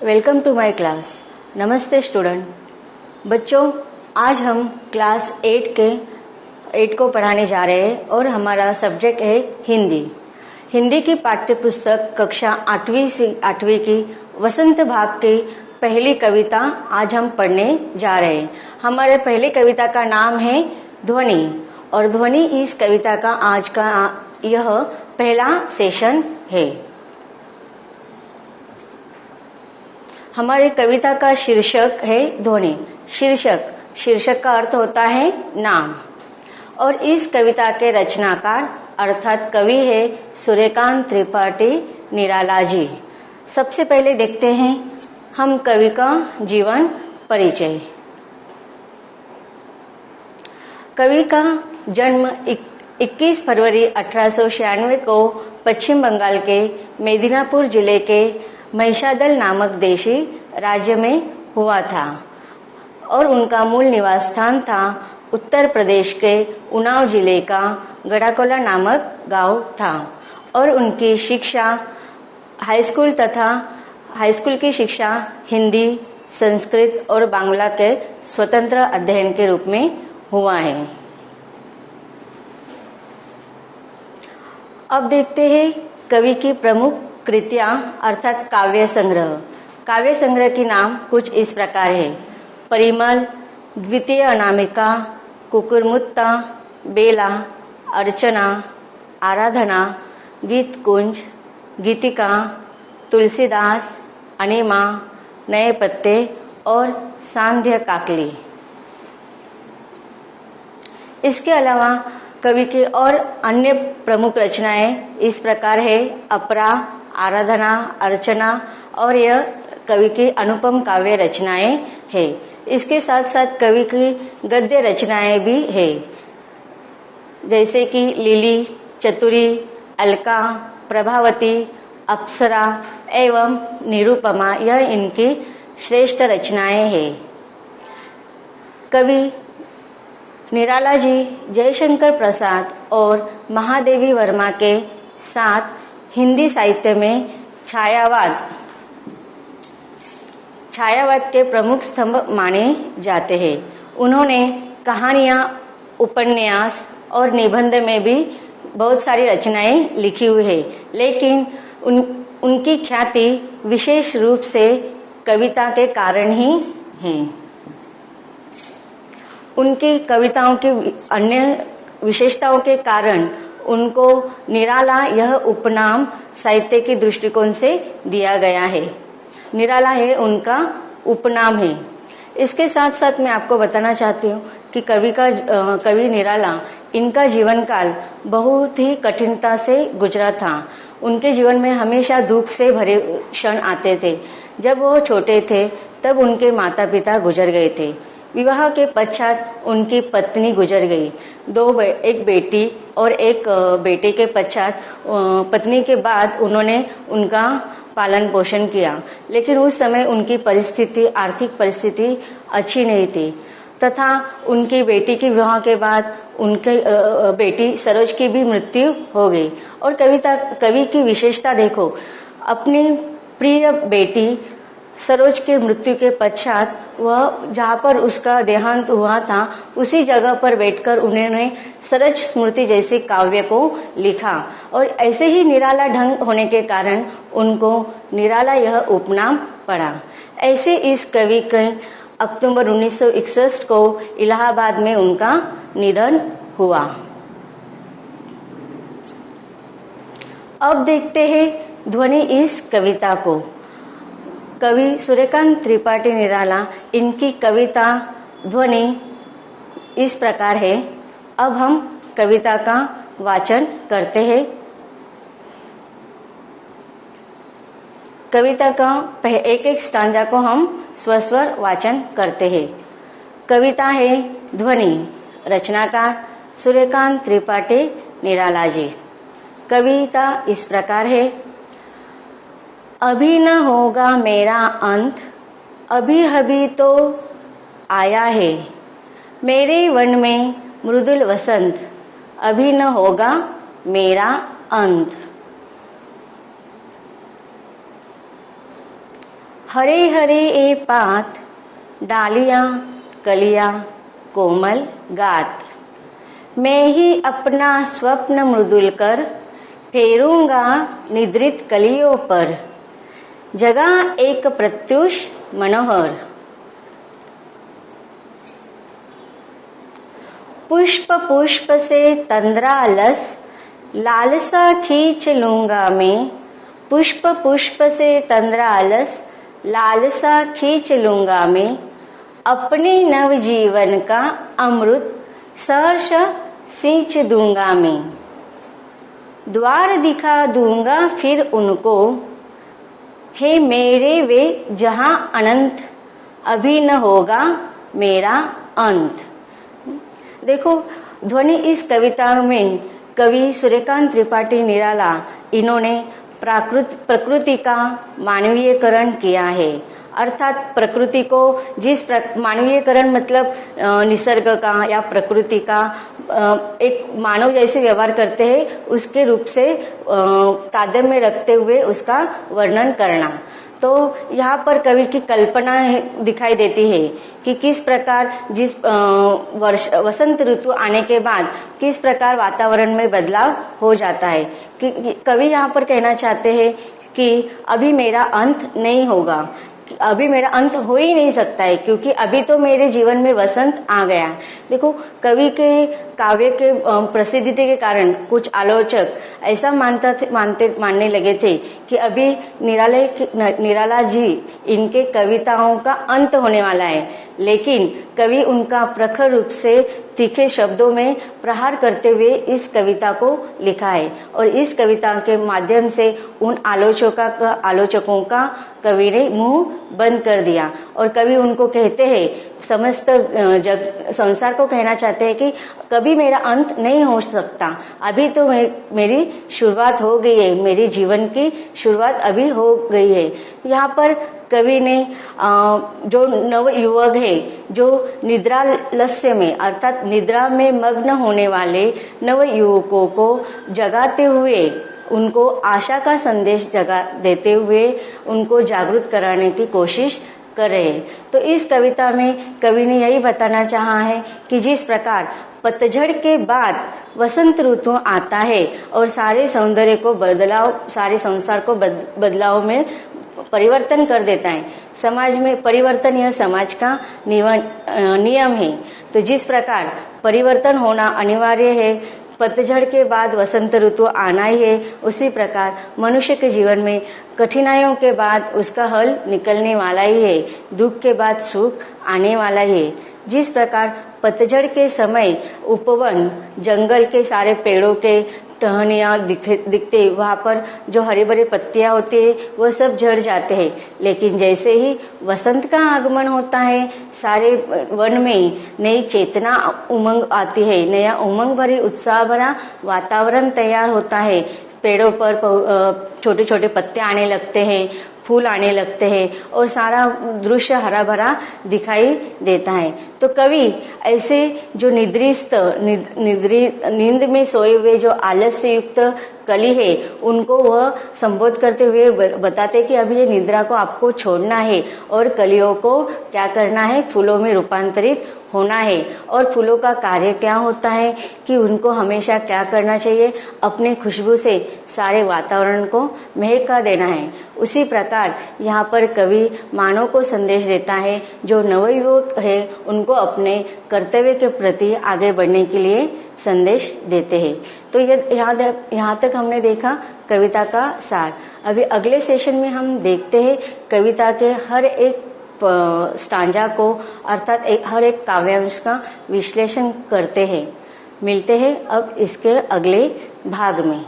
Welcome to my class. नमस्ते student. बच्चों, आज हम क्लास 8 को पढ़ाने जा रहे हैं और हमारा सब्जेक्ट है हिंदी। हिंदी की पाठ्यपुस्तक कक्षा 8वीं की वसंत भाग की पहली कविता आज हम पढ़ने जा रहे हैं। हमारे पहली कविता का नाम है ध्वनि और ध्वनि इस कविता का आज का यह पहला सेशन है। हमारी कविता का शीर्षक है ध्वनि। शीर्षक का अर्थ होता है नाम। और इस कविता के रचनाकार अर्थात कवि है सूर्यकांत त्रिपाठी निराला जी। सबसे पहले देखते हैं हम कवि का जीवन परिचय। कवि का जन्म 21 फरवरी 1896 को पश्चिम बंगाल के मेदिनीपुर जिले के महिषादल नामक देशी राज्य में हुआ था और उनका मूल निवास स्थान था उत्तर प्रदेश के उन्नाव जिले का गढ़ाकोला नामक गांव था। और उनकी शिक्षा हाईस्कूल की शिक्षा हिंदी, संस्कृत और बांग्ला के स्वतंत्र अध्ययन के रूप में हुआ है। अब देखते हैं कवि की प्रमुख कृतियां अर्थात काव्य संग्रह की नाम कुछ इस प्रकार है। परिमल, द्वितीय अनामिका, कुकुरमुत्ता, बेला, अर्चना, आराधना, गीत कुंज, गीतिका, तुलसीदास, अनिमा, नए पत्ते और सांध्य काकली। इसके अलावा कवि की और अन्य प्रमुख रचनाएं इस प्रकार है। अपरा, आराधना, अर्चना और यह कवि की अनुपम काव्य रचनाएं है। इसके साथ साथ कवि की गद्य रचनाएं भी है, जैसे कि लिली, चतुरी, अलका, प्रभावती, अप्सरा एवं निरुपमा। यह इनकी श्रेष्ठ रचनाएं हैं। कवि निराला जी जयशंकर प्रसाद और महादेवी वर्मा के साथ हिंदी साहित्य में छायावाद के प्रमुख स्तंभ माने जाते हैं। उन्होंने कहानियां, उपन्यास और निबंध में भी बहुत सारी रचनाएं लिखी हुई है, लेकिन उनकी ख्याति विशेष रूप से कविता के कारण ही है। उनकी कविताओं की अन्य विशेषताओं के कारण उनको निराला यह उपनाम साहित्य की दृष्टिकोण से दिया गया है। निराला है उनका उपनाम है। इसके साथ साथ मैं आपको बताना चाहती हूँ कि कवि निराला इनका जीवन काल बहुत ही कठिनता से गुजरा था। उनके जीवन में हमेशा दुख से भरे क्षण आते थे। जब वो छोटे थे तब उनके माता पिता गुजर गए थे। विवाह के पश्चात उनकी पत्नी गुजर गई। एक बेटी और एक बेटे के पश्चात पत्नी के बाद उन्होंने उनका पालन पोषण किया, लेकिन उस समय उनकी आर्थिक परिस्थिति अच्छी नहीं थी तथा उनकी बेटी के विवाह के बाद उनके बेटी सरोज की भी मृत्यु हो गई। और कवि की विशेषता देखो, अपनी प्रिय बेटी सरोज के मृत्यु के पश्चात वह जहाँ पर उसका देहांत हुआ था उसी जगह पर बैठकर उन्होंने सरोज स्मृति जैसे काव्य को लिखा। और ऐसे ही निराला ढंग होने के कारण उनको निराला यह उपनाम पड़ा। ऐसे इस कवि के अक्टूबर 1961 को इलाहाबाद में उनका निधन हुआ। अब देखते हैं ध्वनि इस कविता को। कवि सूर्यकांत त्रिपाठी निराला, इनकी कविता ध्वनि इस प्रकार है। अब हम कविता का वाचन करते हैं। कविता का एक स्टांजा को हम स्वस्वर वाचन करते हैं। कविता है ध्वनि, रचनाकार सूर्यकांत त्रिपाठी निराला जी। कविता इस प्रकार है। अभी न होगा मेरा अंत, अभी तो आया है मेरे वन में मृदुल वसंत, अभी न होगा मेरा अंत। हरे हरे ए पात, डालियां कलियां कोमल गात, मैं ही अपना स्वप्न मृदुल कर फेरूंगा निद्रित कलियों पर, जगा एक प्रत्युष मनोहर। पुष्प पुष्प से तंद्रा लस, लालसा खींच लूंगा मैं, पुष्प पुष्प से तंद्रा लस, लालसा खींच लूंगा मैं, अपने नव जीवन का अमृत सहर्ष सींच दूंगा मैं, द्वार दिखा दूंगा फिर उनको, हे मेरे वे जहां अनंत, अभी न होगा मेरा अंत। देखो ध्वनि इस कविता में कवि सूर्यकांत त्रिपाठी निराला इन्होंने प्रकृति का मानवीयकरण किया है, अर्थात प्रकृति को जिस मानवीयकरण मतलब निसर्ग का या प्रकृति का एक मानव जैसे व्यवहार करते हैं उसके रूप से तादात्म्य में रखते हुए उसका वर्णन करना। तो यहाँ पर कवि की कल्पना दिखाई देती है कि किस प्रकार जिस वसंत ऋतु आने के बाद किस प्रकार वातावरण में बदलाव हो जाता है। कि कवि यहाँ पर कहना चाहते हैं कि अभी मेरा अंत नहीं होगा, अभी मेरा अंत हो ही नहीं सकता है, क्योंकि अभी तो मेरे जीवन में वसंत आ गया। देखो कवि के काव्य के प्रसिद्धि के कारण कुछ आलोचक ऐसा मानने लगे थे कि अभी निराला जी इनके कविताओं का अंत होने वाला है, लेकिन कवि उनका प्रखर रूप से तीखे शब्दों में प्रहार करते हुए इस कविता को लिखा है और इस कविता के माध्यम से उन आलोचकों का कवि ने मुंह बंद कर दिया। और कवि उनको कहते हैं, समस्त संसार को कहना चाहते हैं कि कभी मेरा अंत नहीं हो सकता, अभी तो मेरी शुरुआत हो गई है, मेरी जीवन की शुरुआत अभी हो गई है। यहाँ पर कवि ने जो नव युवक है, जो निद्रालस्य में अर्थात निद्रा में मग्न होने वाले नव युवकों को जगाते हुए उनको आशा का संदेश देते हुए उनको जागरूक कराने की कोशिश कर रहे हैं। तो इस कविता में कवि ने यही बताना चाहा है कि जिस प्रकार पतझड़ के बाद वसंत ऋतु आता है और सारे सौंदर्य को सारे संसार को बदलाव में परिवर्तन कर देता है। समाज में परिवर्तन यह समाज का नियम है। तो जिस प्रकार परिवर्तन होना अनिवार्य है, पतझड़ के बाद वसंत ऋतु आना ही है, उसी प्रकार मनुष्य के जीवन में कठिनाइयों के बाद उसका हल निकलने वाला ही है, दुख के बाद सुख आने वाला ही है। जिस प्रकार पतझड़ के समय उपवन जंगल के सारे पेड़ों के टहनियाँ दिखते, वहाँ पर जो हरे भरे पत्तियाँ होती है वह सब झड़ जाते हैं, लेकिन जैसे ही वसंत का आगमन होता है सारे वन में नई चेतना उमंग आती है, नया उमंग भरी उत्साह भरा वातावरण तैयार होता है। पेड़ों पर छोटे छोटे पत्ते आने लगते हैं, फूल आने लगते हैं और सारा दृश्य हरा भरा दिखाई देता है। तो कवि ऐसे जो नींद में सोए हुए जो आलस्य युक्त कली है उनको वह संबोध करते हुए बताते कि अभी ये निद्रा को आपको छोड़ना है और कलियों को क्या करना है, फूलों में रूपांतरित होना है। और फूलों का कार्य क्या होता है कि उनको हमेशा क्या करना चाहिए, अपने खुशबू से सारे वातावरण को महका देना है। उसी प्रकार यहाँ पर कवि मानव को संदेश देता है, जो नवयुवक है उनको अपने कर्तव्य के प्रति आगे बढ़ने के लिए संदेश देते हैं। तो यहाँ तक हमने देखा कविता का सार। अभी अगले सेशन में हम देखते हैं कविता के हर एक स्टांजा को अर्थात हर एक काव्यांश का विश्लेषण करते हैं। मिलते हैं अब इसके अगले भाग में।